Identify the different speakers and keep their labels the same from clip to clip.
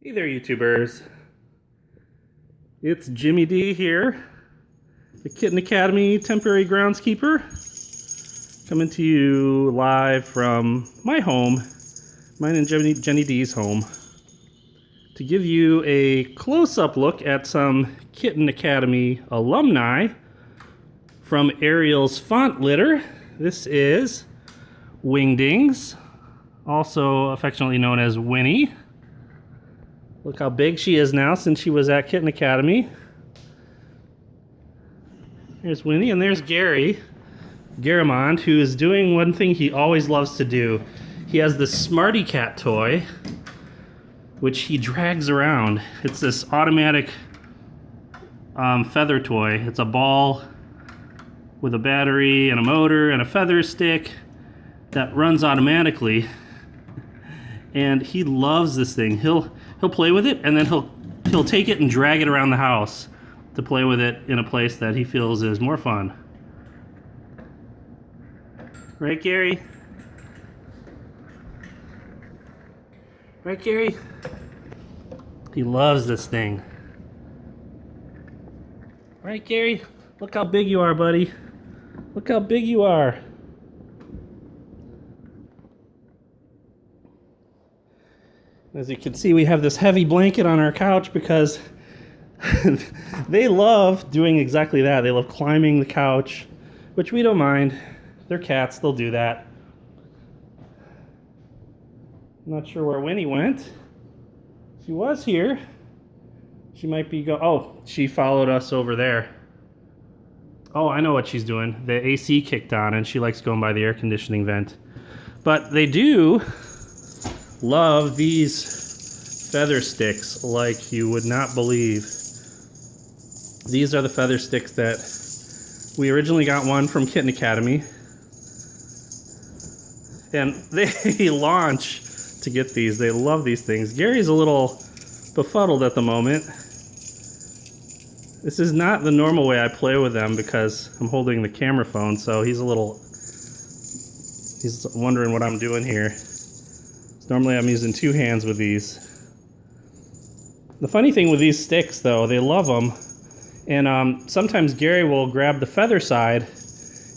Speaker 1: Hey there, YouTubers. It's Jimmy D here, the Kitten Academy temporary groundskeeper, coming to you live from my home, mine and Jenny D's home, to give you a close-up look at some Kitten Academy alumni from Ariel's font litter. This is Wingdings, also affectionately known as Winnie. Look how big she is now since she was at Kitten Academy. There's Winnie, and there's Gary, Garamond, who is doing one thing he always loves to do. He has this Smarty Cat toy, which he drags around. It's this automatic feather toy. It's a ball with a battery and a motor and a feather stick that runs automatically. And he loves this thing. He'll play with it, and then he'll take it and drag it around the house to play with it in a place that he feels is more fun. Right, Gary? Right, Gary? He loves this thing. Right, Gary? Look how big you are, buddy. Look how big you are. As you can see, we have this heavy blanket on our couch because they love doing exactly that. They love climbing the couch, which we don't mind. They're cats, they'll do that. I'm not sure where Winnie went. She was here. She might be oh, she followed us over there. Oh, I know what she's doing. The AC kicked on and she likes going by the air conditioning vent. But they do love these feather sticks like you would not believe. These are the feather sticks that we originally got one from Kitten Academy, and they launch to get these. They love these things. Gary's a little befuddled at the moment. This is not the normal way I play with them because I'm holding the camera phone, so he's wondering what I'm doing here. Normally I'm using two hands with these. The funny thing with these sticks, though, they love them. And sometimes Gary will grab the feather side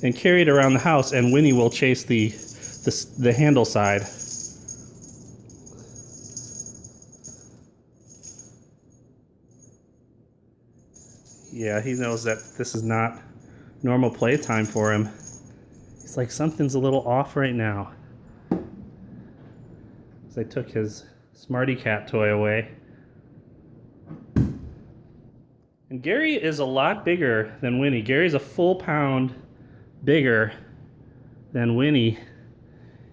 Speaker 1: and carry it around the house, and Winnie will chase the handle side. Yeah, he knows that this is not normal playtime for him. He's like, something's a little off right now. I took his Smarty Cat toy away. And Gary is a lot bigger than Winnie. Gary's a full pound bigger than Winnie.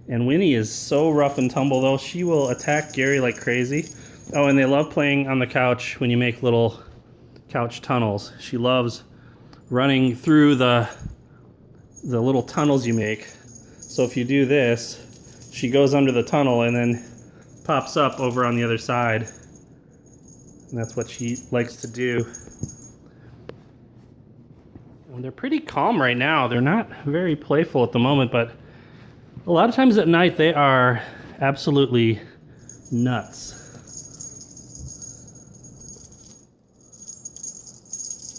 Speaker 1: And Winnie is so rough and tumble, though. She will attack Gary like crazy. Oh, and they love playing on the couch when you make little couch tunnels. She loves running through the little tunnels you make. So if you do this, she goes under the tunnel and then pops up over on the other side. And that's what she likes to do. And they're pretty calm right now. They're not very playful at the moment, but a lot of times at night they are absolutely nuts.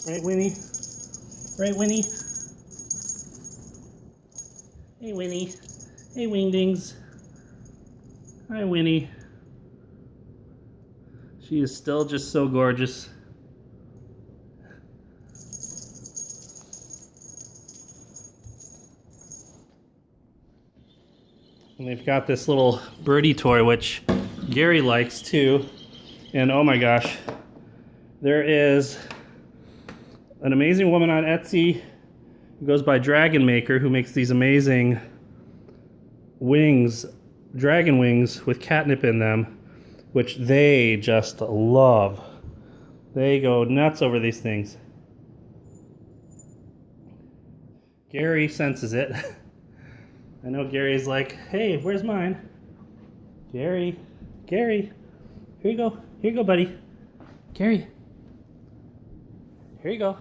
Speaker 1: Right, Winnie? Right, Winnie? Hey, Winnie. Hey, Wingdings. Hi, Winnie. She is still just so gorgeous. And they've got this little birdie toy, which Gary likes too. And oh my gosh, there is an amazing woman on Etsy who goes by Dragon Maker, who makes these amazing wings, dragon wings with catnip in them, which they just love. They go nuts over these things. Gary senses it. I know Gary's like, hey, where's mine? Gary, here you go. Here you go, buddy. Gary, here you go.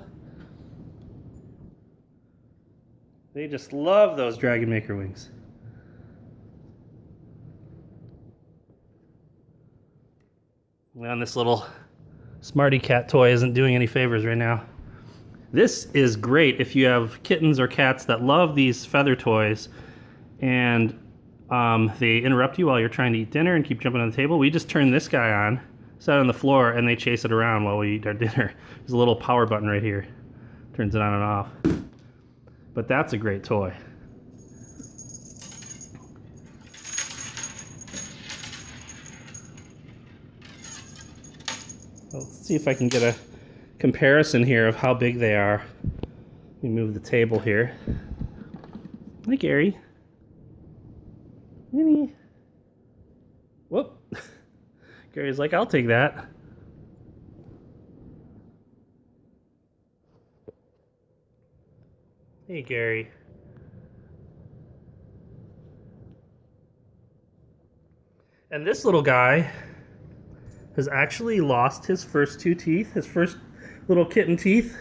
Speaker 1: They just love those Dragon Maker wings. And this little Smarty Cat toy isn't doing any favors right now. This is great if you have kittens or cats that love these feather toys and they interrupt you while you're trying to eat dinner and keep jumping on the table. We just turn this guy on, set it on the floor, and they chase it around while we eat our dinner. There's a little power button right here. Turns it on and off. But that's a great toy. Let's see if I can get a comparison here of how big they are. Let me move the table here. Hi, Gary. Winnie. Whoop. Gary's like, I'll take that. Hey, Gary. And this little guy has actually lost his first 2 teeth, his first little kitten teeth.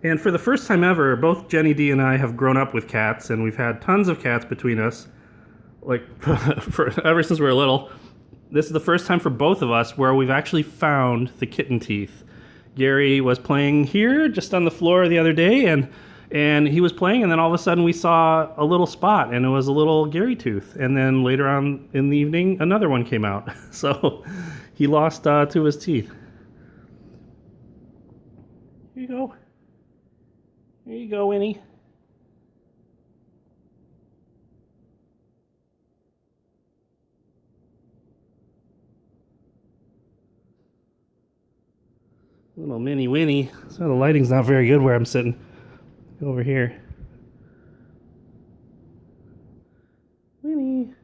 Speaker 1: And for the first time ever, both Jenny D and I have grown up with cats, and we've had tons of cats between us, like ever since we were little. This is the first time for both of us where we've actually found the kitten teeth. Gary was playing here just on the floor the other day, and he was playing, and then all of a sudden we saw a little spot, and it was a little Gary tooth. And then later on in the evening, another one came out. So he lost 2 of his teeth. Here you go. Here you go, Winnie. Little mini Winnie. So the lighting's not very good where I'm sitting. Go over here. Winnie.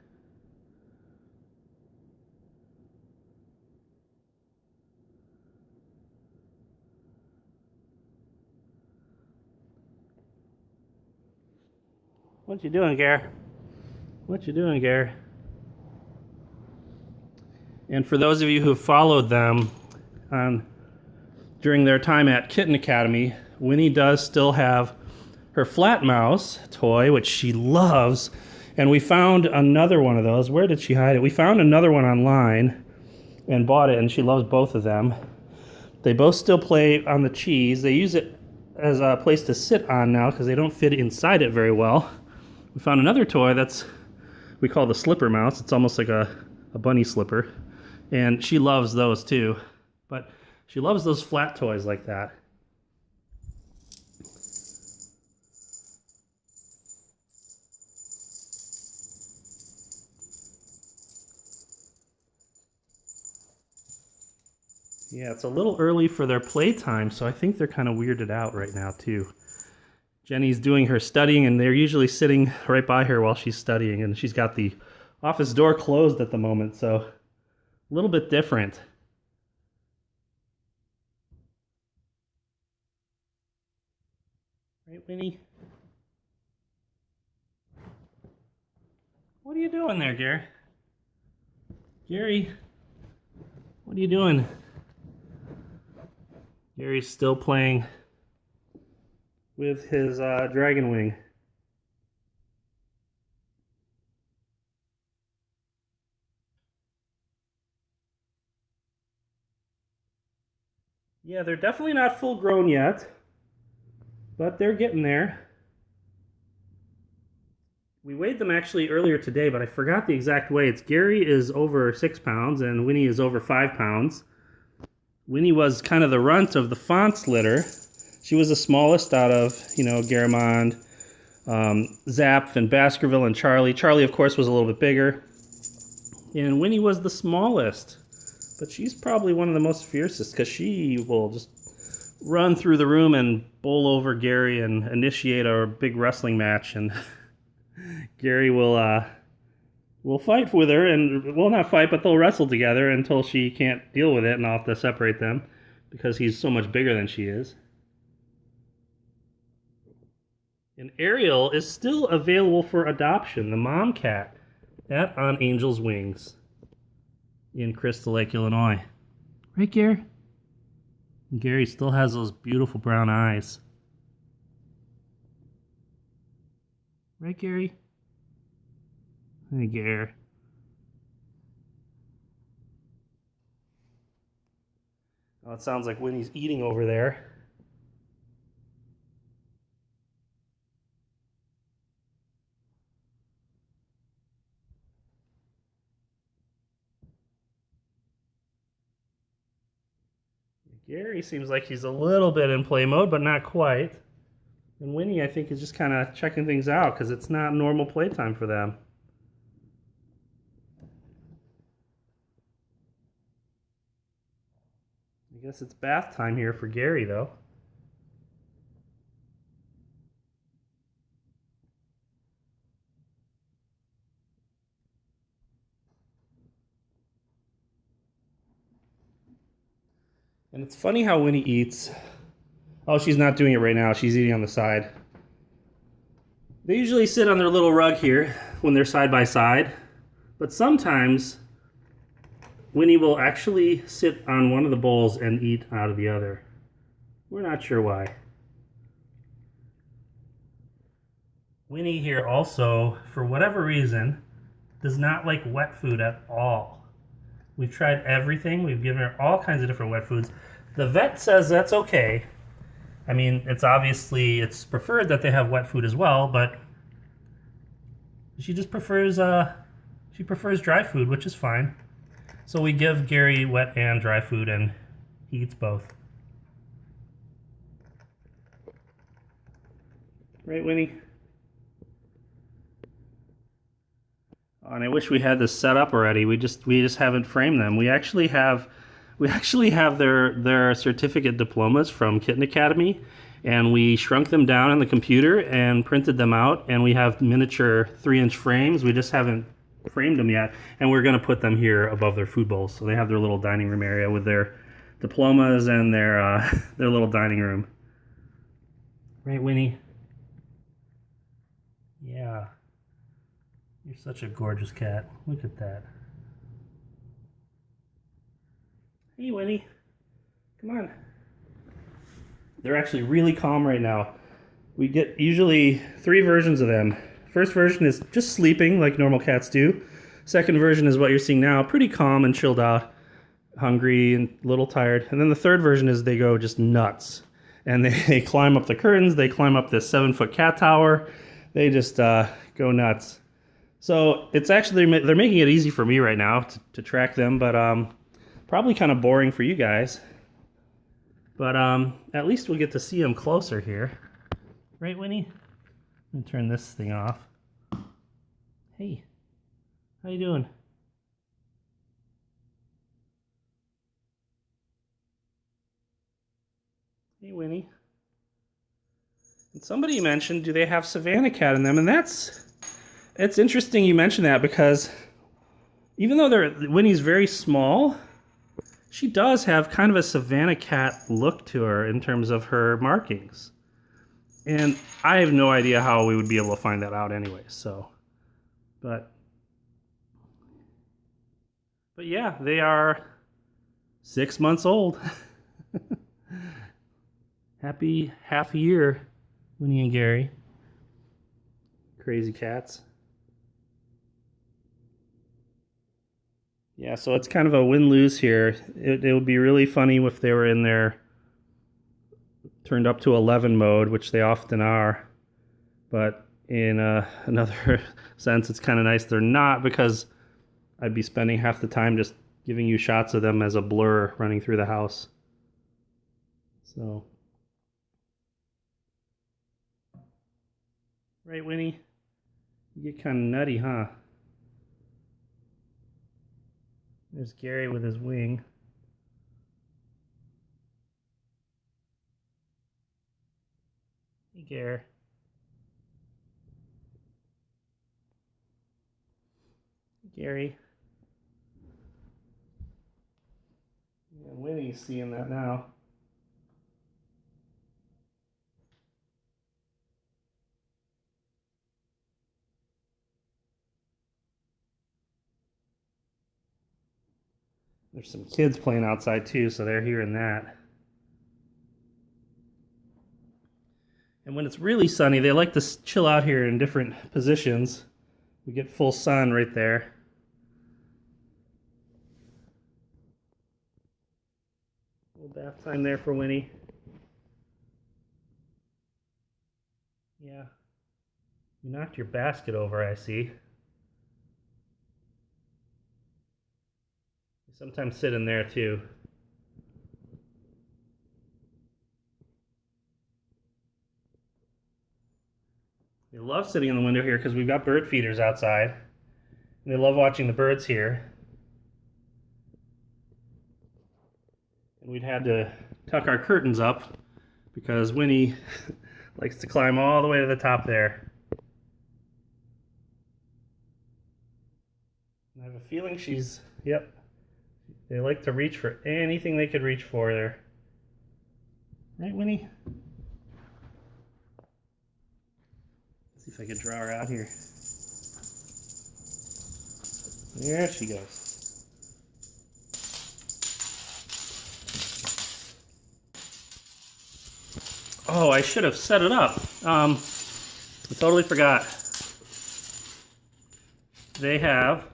Speaker 1: What you doing, Gare? What you doing, Gare? And for those of you who followed them during their time at Kitten Academy, Winnie does still have her flat mouse toy, which she loves. And we found another one of those. Where did she hide it? We found another one online and bought it, and she loves both of them. They both still play on the cheese. They use it as a place to sit on now because they don't fit inside it very well. We found another toy we call the slipper mouse. It's almost like a bunny slipper. And she loves those too. But she loves those flat toys like that. Yeah, it's a little early for their playtime, so I think they're kind of weirded out right now too. Jenny's doing her studying, and they're usually sitting right by her while she's studying, and she's got the office door closed at the moment, so a little bit different. Right, Winnie? What are you doing there, Gary? Gary, what are you doing? Gary's still playing with his dragon wing. Yeah, they're definitely not full grown yet, but they're getting there. We weighed them actually earlier today, but I forgot the exact weights. Gary is over 6 pounds and Winnie is over 5 pounds. Winnie was kind of the runt of the Fonts litter. She was the smallest out of, Garamond, Zap, and Baskerville, and Charlie. Charlie, of course, was a little bit bigger. And Winnie was the smallest. But she's probably one of the most fiercest because she will just run through the room and bowl over Gary and initiate a big wrestling match. And Gary will fight with her, and well, not fight, but they'll wrestle together until she can't deal with it, and I'll have to separate them because he's so much bigger than she is. And Ariel is still available for adoption, the mom cat, at On Angel's Wings in Crystal Lake, Illinois. Right, Gary? Gary still has those beautiful brown eyes. Right, Gary? Hey, Gary. Well, it sounds like Winnie's eating over there. Gary seems like he's a little bit in play mode, but not quite. And Winnie, I think, is just kind of checking things out because it's not normal playtime for them. I guess it's bath time here for Gary, though. And it's funny how Winnie eats. Oh, she's not doing it right now. She's eating on the side. They usually sit on their little rug here when they're side by side, but sometimes Winnie will actually sit on one of the bowls and eat out of the other. We're not sure why. Winnie here also, for whatever reason, does not like wet food at all. We've tried everything. We've given her all kinds of different wet foods. The vet says that's okay. I mean, it's preferred that they have wet food as well, but she just prefers dry food, which is fine. So we give Gary wet and dry food, and he eats both. Right, Winnie? Oh, and I wish we had this set up already. We just haven't framed them. We actually have their certificate diplomas from Kitten Academy, and we shrunk them down on the computer and printed them out, and we have miniature 3-inch frames. We just haven't framed them yet, and we're going to put them here above their food bowls. So they have their little dining room area with their diplomas and their little dining room. Right, Winnie? Yeah. You're such a gorgeous cat. Look at that. Hey, Winnie. Come on. They're actually really calm right now. We get usually 3 versions of them. First version is just sleeping like normal cats do. Second version is what you're seeing now, pretty calm and chilled out, hungry and a little tired. And then the third version is they go just nuts. And they climb up the curtains, they climb up this 7-foot cat tower. They just go nuts. So it's actually, they're making it easy for me right now to track them, but probably kind of boring for you guys. But at least we'll get to see them closer here. Right, Winnie? Let me turn this thing off. Hey, how you doing? Hey, Winnie. And somebody mentioned, do they have Savannah cat in them? And it's interesting you mention that because even though Winnie's very small, she does have kind of a Savannah cat look to her in terms of her markings. And I have no idea how we would be able to find that out anyway, so. But yeah, they are 6 months old. Happy half a year, Winnie and Gary. Crazy cats. Yeah, so it's kind of a win-lose here. It would be really funny if they were in there turned up to 11 mode, which they often are. But in another sense, it's kind of nice they're not, because I'd be spending half the time just giving you shots of them as a blur running through the house. So. Right, Winnie? You get kind of nutty, huh? There's Gary with his wing. Hey, Gary. Gary. Yeah, Winnie's seeing that now. There's some kids playing outside too, so they're hearing that. And when it's really sunny, they like to chill out here in different positions. We get full sun right there. Little bath time there for Winnie. Yeah. You knocked your basket over, I see. You sometimes sit in there too. They love sitting in the window here because we've got bird feeders outside. And they love watching the birds here. And we'd had to tuck our curtains up because Winnie likes to climb all the way to the top there. I have a feeling she's, yep, they like to reach for anything they could reach for there. Right, Winnie? Let's see if I can draw her out here. There she goes. Oh, I should have set it up. I totally forgot. They have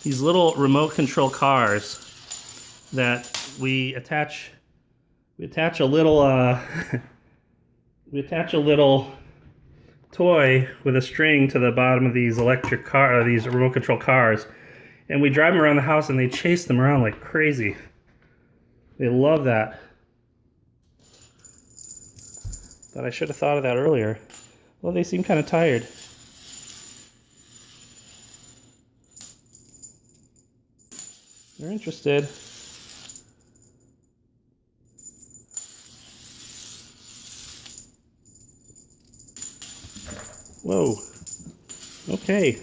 Speaker 1: these little remote control cars that we attach a little we attach a little toy with a string to the bottom of these these remote control cars, and we drive them around the house and they chase them around like crazy. They love that. But I should have thought of that earlier. Well, they seem kind of tired. They're interested. Whoa. Okay.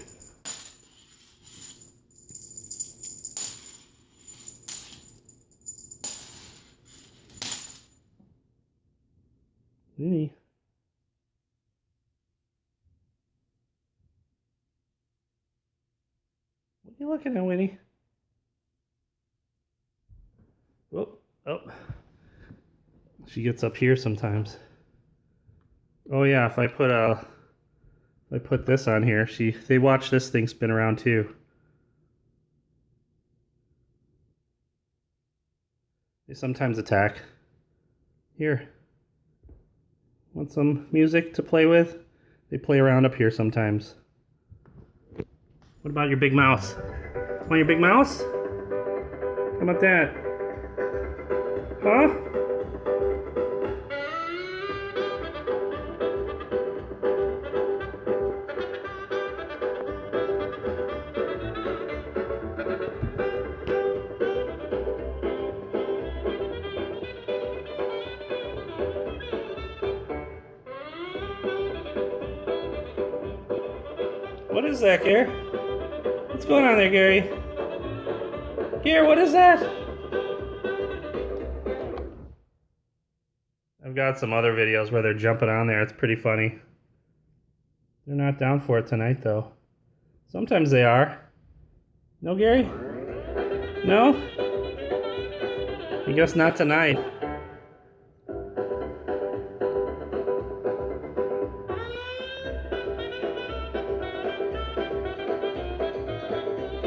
Speaker 1: Winnie. What are you looking at, Winnie? Oh, oh. She gets up here sometimes. Oh yeah, if I put this on here, they watch this thing spin around too. They sometimes attack. Here. Want some music to play with? They play around up here sometimes. What about your big mouse? Want your big mouse? How about that? Huh? What is that, Gary? What's going on there, Gary? Gary, what is that? I've got some other videos where they're jumping on there. It's pretty funny. They're not down for it tonight, though. Sometimes they are. No, Gary? No? I guess not tonight.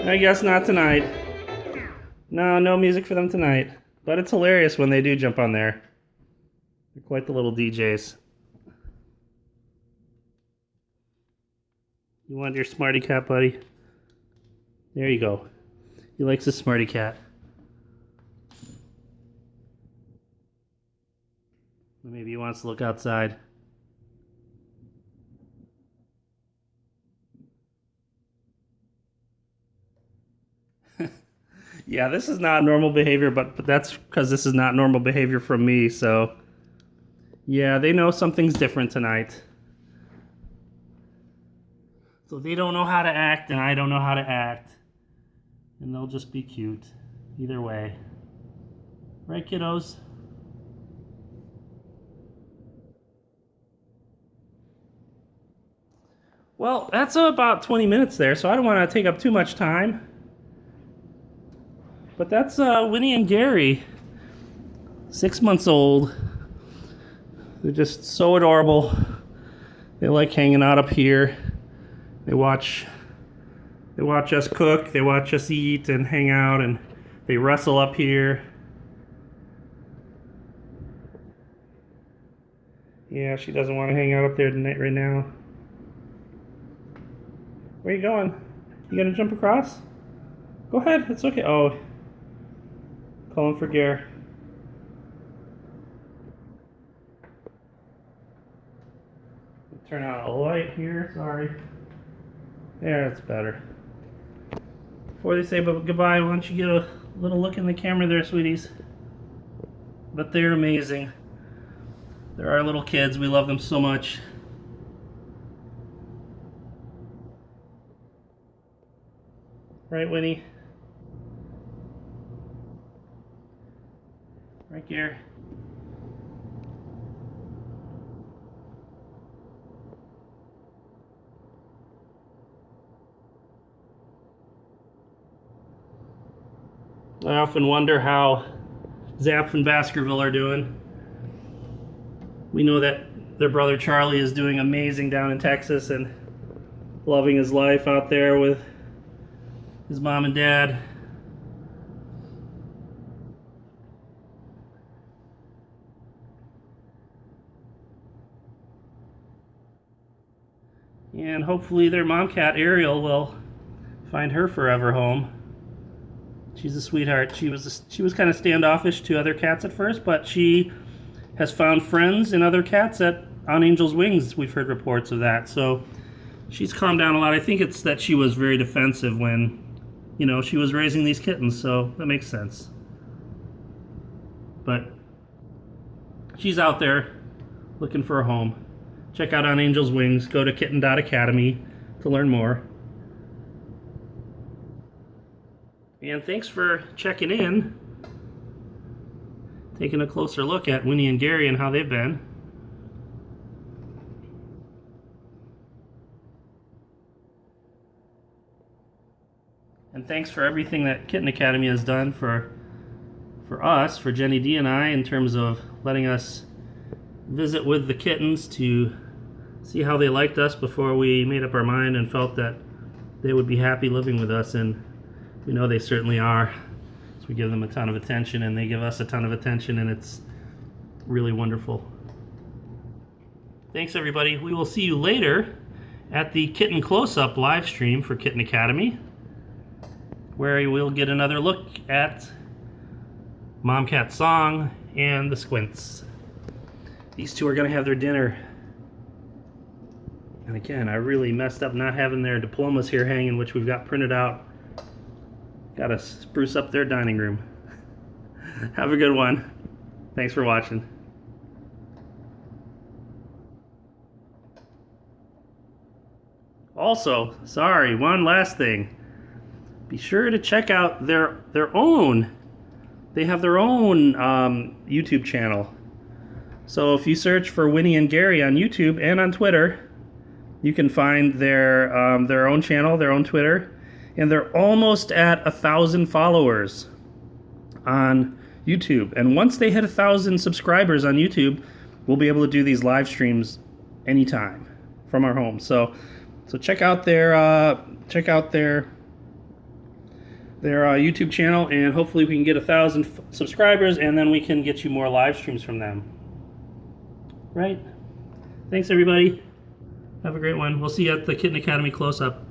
Speaker 1: I guess not tonight. No music for them tonight. But it's hilarious when they do jump on there. They're quite the little DJs. You want your smarty cat, buddy? There you go. He likes the smarty cat. Maybe he wants to look outside. Yeah, this is not normal behavior, but that's because this is not normal behavior from me, so... Yeah, they know something's different tonight. So they don't know how to act, and I don't know how to act. And they'll just be cute. Either way. Right, kiddos? Well, that's about 20 minutes there, so I don't want to take up too much time. But that's Winnie and Gary. 6 months old. They're just so adorable. They like hanging out up here. They watch They watch us cook, they watch us eat and hang out, and they wrestle up here. Yeah, she doesn't want to hang out up there tonight right now. Where are you going? You gonna jump across? Go ahead, it's okay. Oh, calling for Gare. Turn on a light here, sorry. There, it's better. Before they say goodbye, why don't you get a little look in the camera there, sweeties? But they're amazing. They're our little kids. We love them so much. Right, Winnie? Right here. I often wonder how Zapf and Baskerville are doing. We know that their brother Charlie is doing amazing down in Texas and loving his life out there with his mom and dad. And hopefully their mom cat Ariel will find her forever home. She's a sweetheart. She was kind of standoffish to other cats at first, but she has found friends and other cats on Angel's Wings. We've heard reports of that. So she's calmed down a lot. I think it's that she was very defensive when, you know, she was raising these kittens, so that makes sense. But she's out there looking for a home. Check out On Angel's Wings. Go to kitten.academy to learn more. And thanks for checking in, taking a closer look at Winnie and Gary and how they've been. And thanks for everything that Kitten Academy has done for us, for Jenny D and I, in terms of letting us visit with the kittens to see how they liked us before we made up our mind and felt that they would be happy living with us. And we know they certainly are. So we give them a ton of attention and they give us a ton of attention, and it's really wonderful. Thanks everybody. We will see you later at the Kitten Close-Up live stream for Kitten Academy, where we'll get another look at Mom Cat Song and the Squints. These two are gonna have their dinner. And again, I really messed up not having their diplomas here hanging, which we've got printed out. Gotta spruce up their dining room. Have a good one. Thanks for watching. Also, sorry, one last thing. Be sure to check out their own. They have their own YouTube channel. So if you search for Winnie and Gary on YouTube and on Twitter, you can find their own channel, their own Twitter. And they're almost at 1,000 followers on YouTube. And once they hit 1,000 subscribers on YouTube, we'll be able to do these live streams anytime from our home. So check out their YouTube channel, and hopefully we can get 1,000 subscribers, and then we can get you more live streams from them. Right? Thanks everybody. Have a great one. We'll see you at the Kitten Academy close-up.